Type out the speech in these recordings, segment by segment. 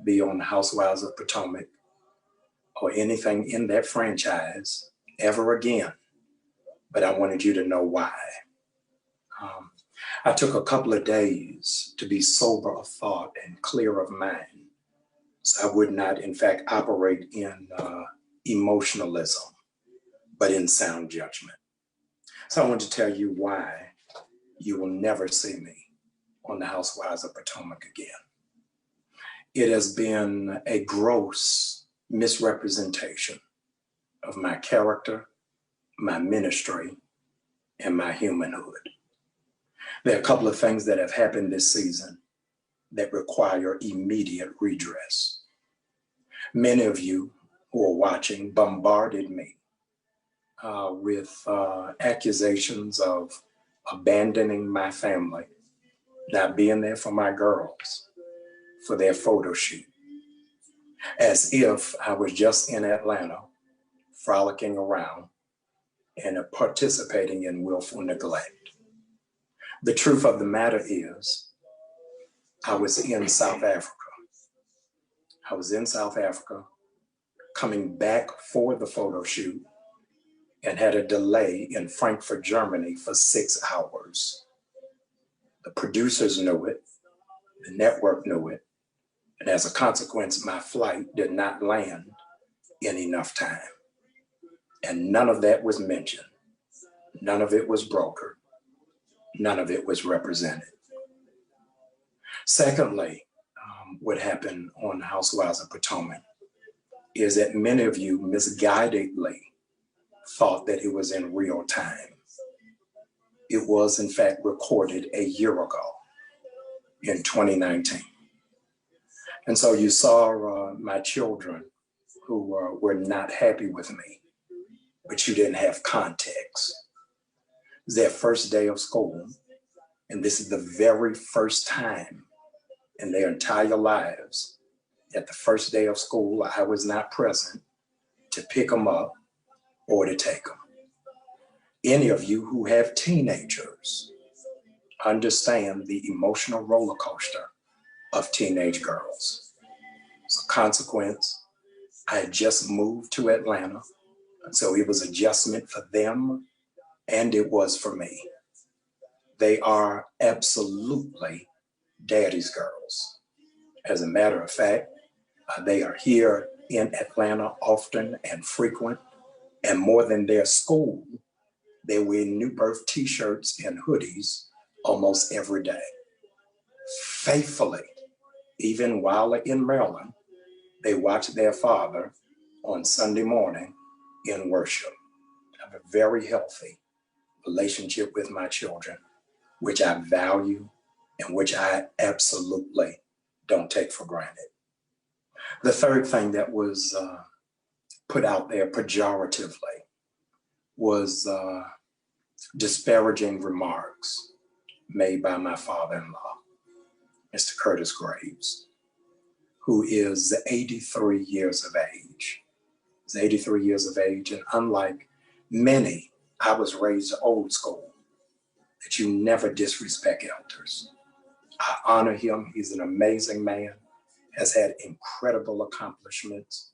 be on the Housewives of Potomac or anything in that franchise ever again, but I wanted you to know why. I took a couple of days to be sober of thought and clear of mind, so I would not, in fact, operate in emotionalism, but in sound judgment. So I want to tell you why you will never see me on the Housewives of Potomac again. It has been a gross misrepresentation of my character, my ministry, and my humanhood. There are a couple of things that have happened this season that require immediate redress. Many of you who are watching bombarded me with accusations of abandoning my family, not being there for my girls, for their photo shoot, as if I was just in Atlanta, frolicking around and participating in willful neglect. The truth of the matter is, I was in South Africa. I was in South Africa, coming back for the photo shoot, and had a delay in Frankfurt, Germany for 6 hours. The producers knew it, the network knew it, and as a consequence, my flight did not land in enough time. And none of that was mentioned. None of it was brokered. None of it was represented. Secondly, what happened on Housewives of Potomac is that many of you misguidedly thought that it was in real time. It was, in fact, recorded a year ago in 2019. And so you saw my children who were not happy with me, but you didn't have context. It was their first day of school, and this is the very first time in their entire lives that the first day of school I was not present to pick them up or to take them. Any of you who have teenagers understand the emotional roller coaster of teenage girls. As a consequence, I had just moved to Atlanta, and so it was adjustment for them, and it was for me. They are absolutely daddy's girls. As a matter of fact, they are here in Atlanta often and frequent, and more than their school, they wear new birth t-shirts and hoodies almost every day. Faithfully, even while in Maryland, they watch their father on Sunday morning in worship. I have a very healthy relationship with my children, which I value and which I absolutely don't take for granted. The third thing that was put out there pejoratively was disparaging remarks made by my father-in-law, Mr. Curtis Graves, who is 83 years of age. He's 83 years of age, and unlike many, I was raised old school, that you never disrespect elders. I honor him. He's an amazing man, has had incredible accomplishments,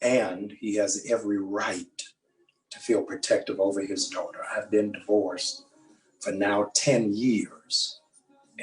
and he has every right to feel protective over his daughter. I've been divorced for now 10 years,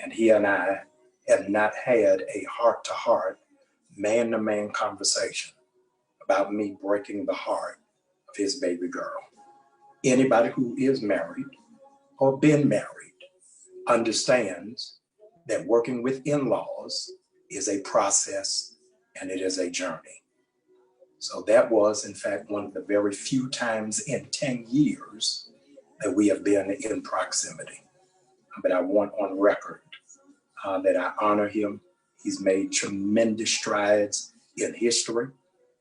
and he and I have not had a heart-to-heart, man-to-man conversation about me breaking the heart of his baby girl. Anybody who is married or been married understands that working with in-laws is a process and it is a journey. So that was, in fact, one of the very few times in 10 years that we have been in proximity. But I want on record that I honor him. He's made tremendous strides in history.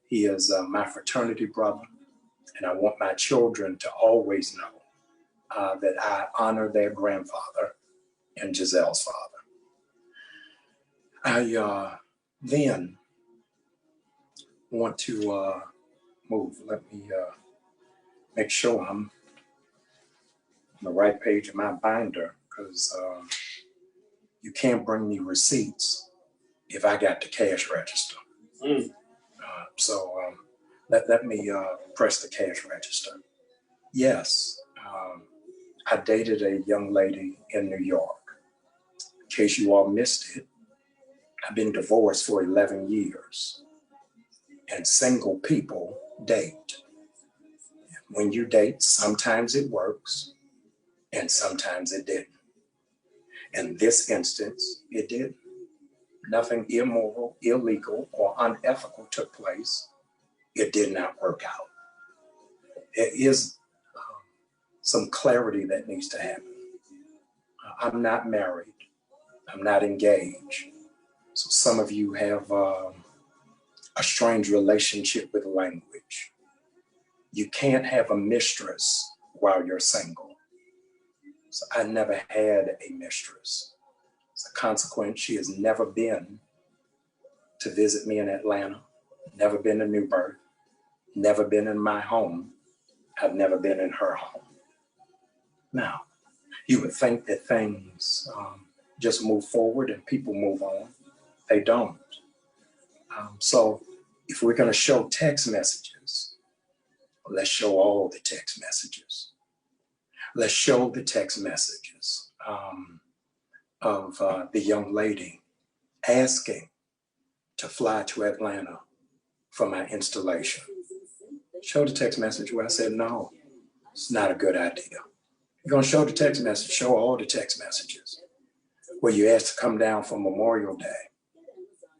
He is my fraternity brother, and I want my children to always know that I honor their grandfather and Giselle's father. I then want to move. Let me make sure I'm on the right page of my binder, because you can't bring me receipts if I got the cash register. Let me press the cash register. Yes, I dated a young lady in New York. In case you all missed it, I've been divorced for 11 years, and single people date. When you date, sometimes it works and sometimes it didn't. In this instance, it didn't. Nothing immoral, illegal, or unethical took place. It did not work out. There is some clarity that needs to happen. I'm not married. I'm not engaged. So some of you have a strange relationship with language. You can't have a mistress while you're single. So I never had a mistress. As a consequence, she has never been to visit me in Atlanta, never been to Newburgh, never been in my home. I've never been in her home. Now, you would think that things just move forward and people move on. They don't. So if we're going to show text messages, let's show all the text messages. Let's show the text messages of the young lady asking to fly to Atlanta for my installation. Show the text message where I said, no, it's not a good idea. You're going to show the text message, show all the text messages where you asked to come down for Memorial Day.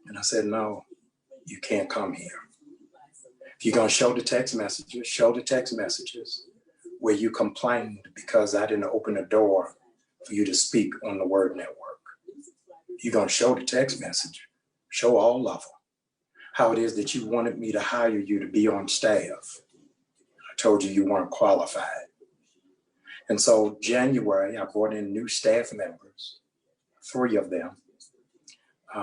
And I said, no, you can't come here. If you're going to show the text messages where you complained because I didn't open the door for you to speak on the Word Network. If you're going to show the text message, show all of them. How it is that you wanted me to hire you to be on staff. I told you you weren't qualified. And so January, I brought in new staff members, 3 of them.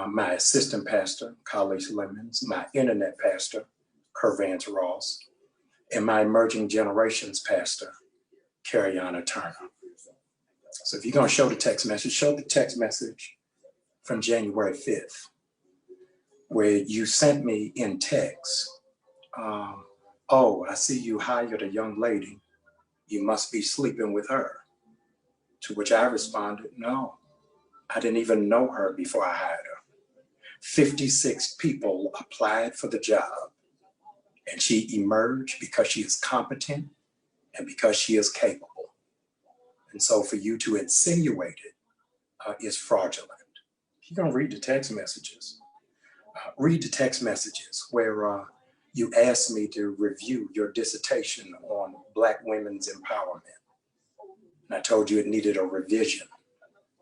My assistant pastor, Collis Lemons, my internet pastor, Kervance Ross, and my emerging generations pastor, Cariana Turner. So if you're going to show the text message, show the text message from January 5th, where you sent me in text, oh, I see you hired a young lady. You must be sleeping with her. To which I responded, no, I didn't even know her before I hired her. 56 people applied for the job, and she emerged because she is competent and because she is capable. And so for you to insinuate it is fraudulent. You're going to read the text messages. Read the text messages where you asked me to review your dissertation on Black women's empowerment. And I told you it needed a revision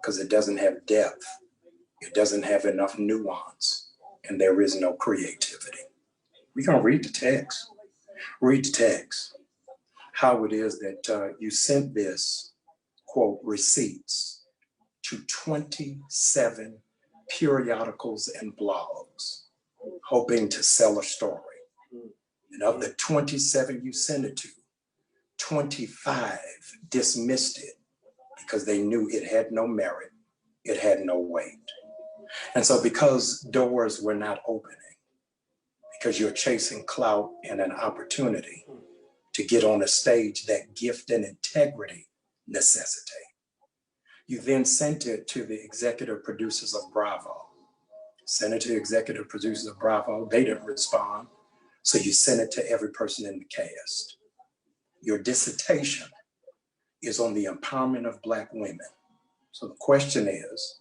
because it doesn't have depth. It doesn't have enough nuance, and there is no creativity. We're going to read the text. Read the text. How it is that you sent this, quote, receipts to 27 periodicals and blogs, hoping to sell a story. And of the 27 you sent it to, 25 dismissed it because they knew it had no merit, it had no weight. And so because doors were not opening, because you're chasing clout and an opportunity to get on a stage that gift and integrity necessitate, you then sent it to the executive producers of Bravo. Sent it to the executive producers of Bravo. They didn't respond. So you sent it to every person in the cast. Your dissertation is on the empowerment of Black women. So the question is,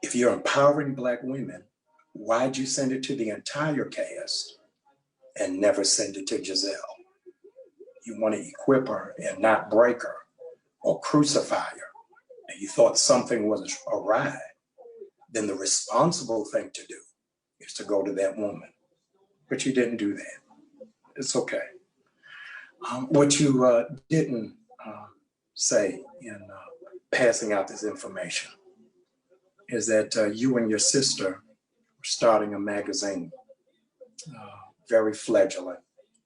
if you're empowering Black women, why'd you send it to the entire cast and never send it to Giselle? You want to equip her and not break her or crucify her. And you thought something was awry. Then the responsible thing to do is to go to that woman. But you didn't do that. It's okay. What you didn't say in passing out this information is that you and your sister were starting a magazine, very fledgling,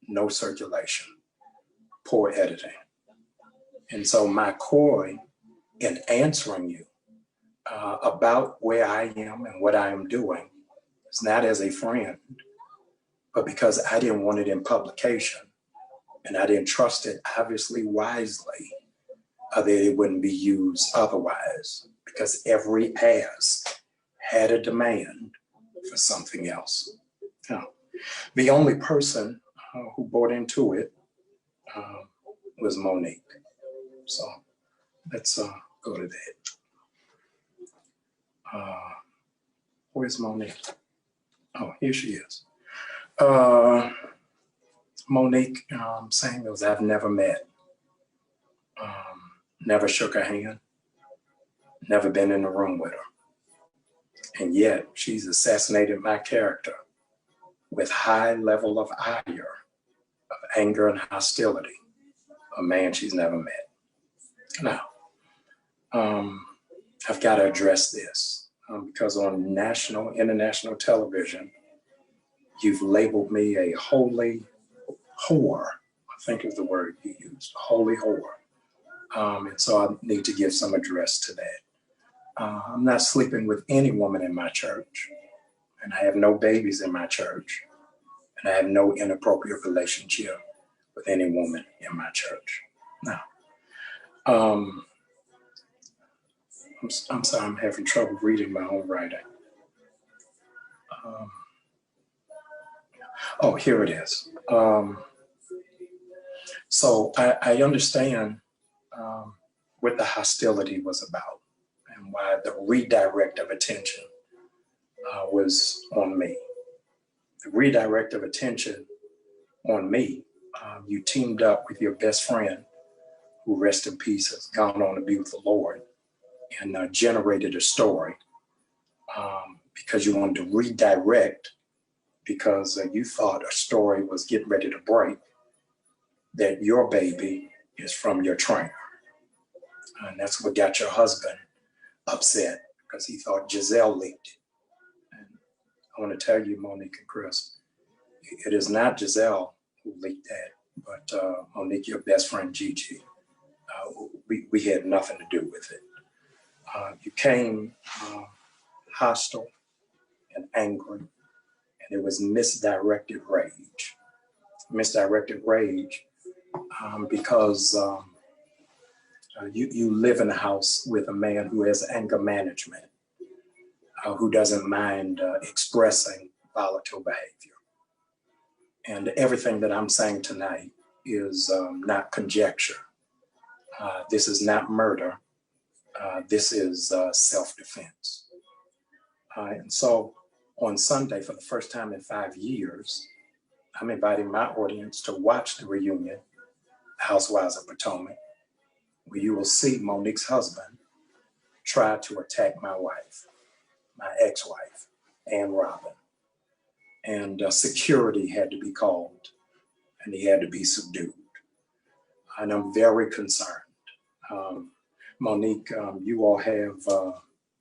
no circulation, poor editing. And so my coy in answering you about where I am and what I am doing It's not as a friend, but because I didn't want it in publication and I didn't trust it, obviously wisely, that it wouldn't be used otherwise, because every ask had a demand for something else. Now, the only person who bought into it was Monique. So let's go to that. Where's Monique? Oh, here she is. Monique Samuels, I've never met, never shook her hand, never been in the room with her. And yet she's assassinated my character with high level of ire, of anger and hostility, a man she's never met. Now, I've got to address this because on international television, you've labeled me a holy whore. I think is the word you used, holy whore. And so I need to give some address to that. I'm not sleeping with any woman in my church, and I have no babies in my church, and I have no inappropriate relationship with any woman in my church. Now, I'm sorry, I'm having trouble reading my own writing. Oh, here it is. So I understand what the hostility was about and why the redirect of attention was on me. The redirect of attention on me, you teamed up with your best friend, who rest in peace, has gone on to be with the Lord, and generated a story because you wanted to redirect because you thought a story was getting ready to break, that your baby is from your trainer. And that's what got your husband upset, because he thought Giselle leaked it. And I want to tell you, Monique and Chris, it is not Giselle who leaked that, but Monique, your best friend, Gigi. We had nothing to do with it. You came hostile and angry, and it was misdirected rage. Misdirected rage because you live in a house with a man who has anger management, who doesn't mind expressing volatile behavior. And everything that I'm saying tonight is not conjecture. This is not murder. This is self-defense. And so on Sunday, for the first time in 5 years, I'm inviting my audience to watch the reunion, Housewives of Potomac, where you will see Monique's husband try to attack my wife, my ex-wife, Ann Robin. And security had to be called, and he had to be subdued. And I'm very concerned. Monique, you all have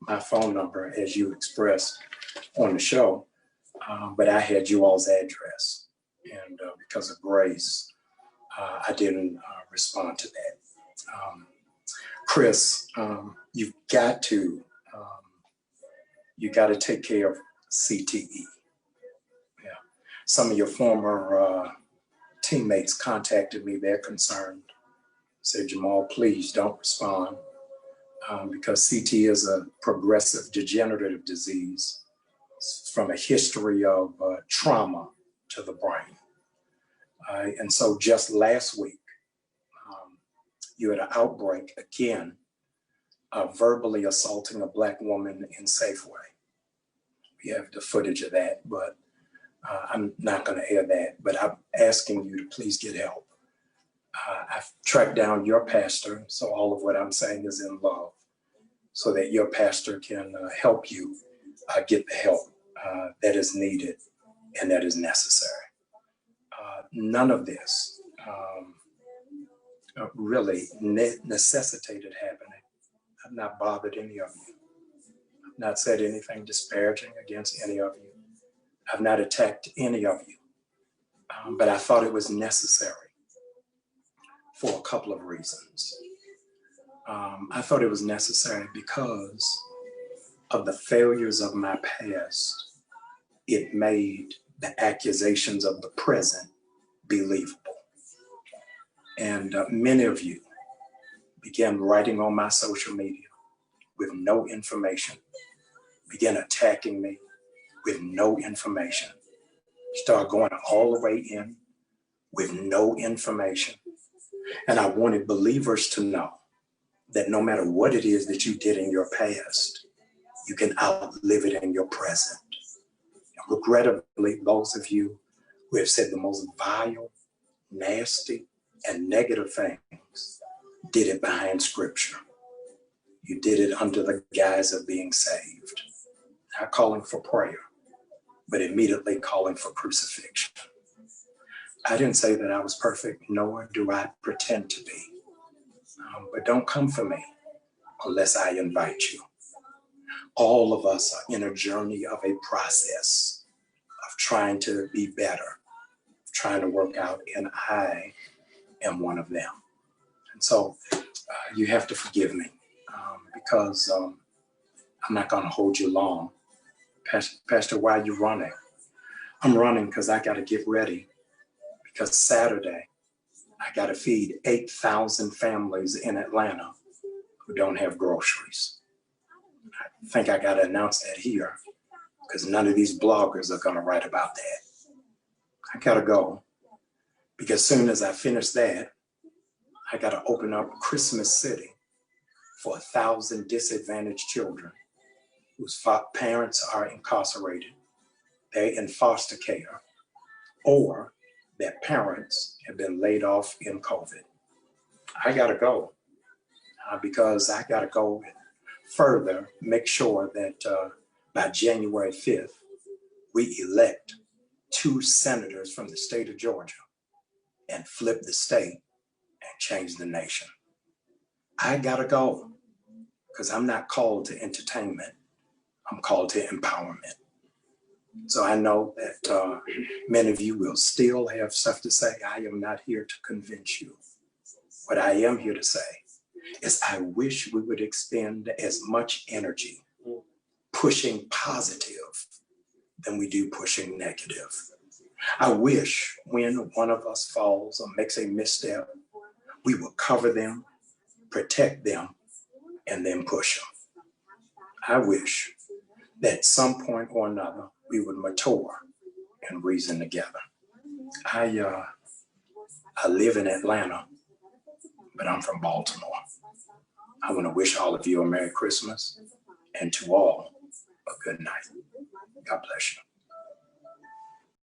my phone number, as you expressed on the show, but I had you all's address. And because of grace, I didn't respond to that. Chris, you've got to take care of CTE. Yeah. Some of your former teammates contacted me. They're concerned. Said, Jamal, please don't respond because CT is a progressive degenerative disease from a history of trauma to the brain. And so just last week, you had an outbreak again, verbally assaulting a Black woman in Safeway. We have the footage of that, but I'm not going to air that, but I'm asking you to please get help. I've tracked down your pastor, so all of what I'm saying is in love, so that your pastor can help you get the help that is needed and that is necessary. None of this really necessitated happening. I've not bothered any of you. I've not said anything disparaging against any of you. I've not attacked any of you, but I thought it was necessary for a couple of reasons. I thought it was necessary because of the failures of my past it made the accusations of the present believable. And many of you began writing on my social media with no information, began attacking me with no information, start going all the way in with no information. And I wanted believers to know that no matter what it is that you did in your past, you can outlive it in your present. And regrettably, those of you who have said the most vile, nasty, and negative things did it behind scripture. You did it under the guise of being saved, not calling for prayer, but immediately calling for crucifixion. I didn't say that I was perfect, nor do I pretend to be. But don't come for me unless I invite you. All of us are in a journey of a process of trying to be better, trying to work out, and I am one of them. And so you have to forgive me because I'm not going to hold you long. Pastor, why are you running? I'm running because I got to get ready, because Saturday I got to feed 8,000 families in Atlanta who don't have groceries. I think I got to announce that here because none of these bloggers are going to write about that. I got to go because as soon as I finish that, I got to open up Christmas City for 1,000 disadvantaged children whose parents are incarcerated, they're in foster care, or their parents have been laid off in COVID. I got to go because I got to go further, make sure that by January 5th, we elect 2 senators from the state of Georgia and flip the state and change the nation. I got to go because I'm not called to entertainment. I'm called to empowerment. So I know that many of you will still have stuff to say. I am not here to convince you. What I am here to say is I wish we would expend as much energy pushing positive than we do pushing negative. I wish when one of us falls or makes a misstep, we will cover them, protect them, and then push them. I wish that at some point or another, we would mature and reason together. I live in Atlanta, but I'm from Baltimore. I want to wish all of you a Merry Christmas and to all a good night. God bless you.